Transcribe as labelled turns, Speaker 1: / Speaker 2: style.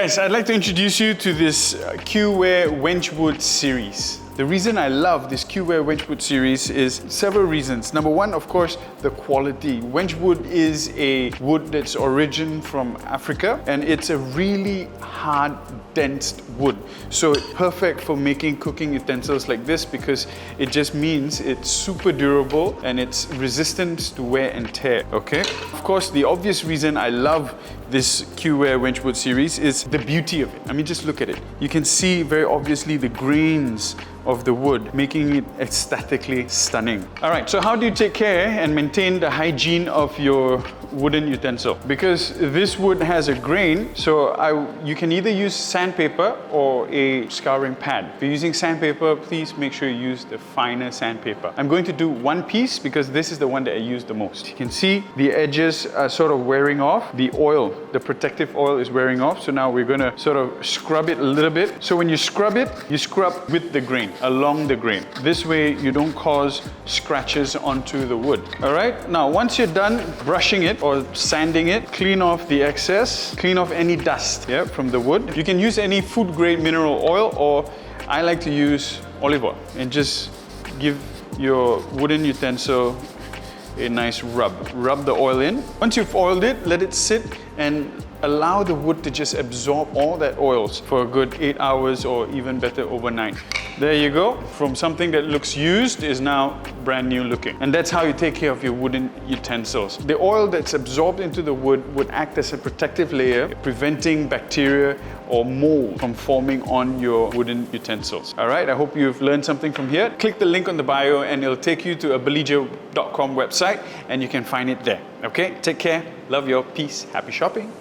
Speaker 1: Guys, I'd like to introduce you to this Q-Ware Wenchwood series. The reason I love this Q-Ware Wenchwood series is several reasons. Number one, of course, the quality. Wenchwood is a wood that's origin from Africa, and it's a really hard, dense wood. So it's perfect for making cooking utensils like this because it just means it's super durable and it's resistant to wear and tear, okay? Of course, the obvious reason I love this Q-Ware Wenchwood series is the beauty of it. I mean, just look at it. You can see very obviously the grains of the wood, making it aesthetically stunning. All right, so how do you take care and maintain the hygiene of your wooden utensil? Because this wood has a grain, so you can either use sandpaper or a scouring pad. If you're using sandpaper, please make sure you use the finer sandpaper. I'm going to do one piece because this is the one that I use the most. You can see the edges are sort of wearing off. The oil, the protective oil is wearing off. So now we're gonna sort of scrub it a little bit. So when you scrub it, you scrub with the grain, along the grain. This way you don't cause scratches onto the wood. All right, now once you're done brushing it or sanding it, clean off the excess, clean off any dust from the wood. You can use any food grade mineral oil, or I like to use olive oil, and just give your wooden utensil a nice rub. Rub the oil in. Once you've oiled it, let it sit and allow the wood to just absorb all that oils for a good 8 hours or even better overnight. There you go. From something that looks used is now brand new looking. And that's how you take care of your wooden utensils. The oil that's absorbed into the wood would act as a protective layer, preventing bacteria or mold from forming on your wooden utensils. All right, I hope you've learned something from here. Click the link on the bio and it'll take you to a belija.com website and you can find it there. Okay, take care. Love you. Peace. Happy shopping.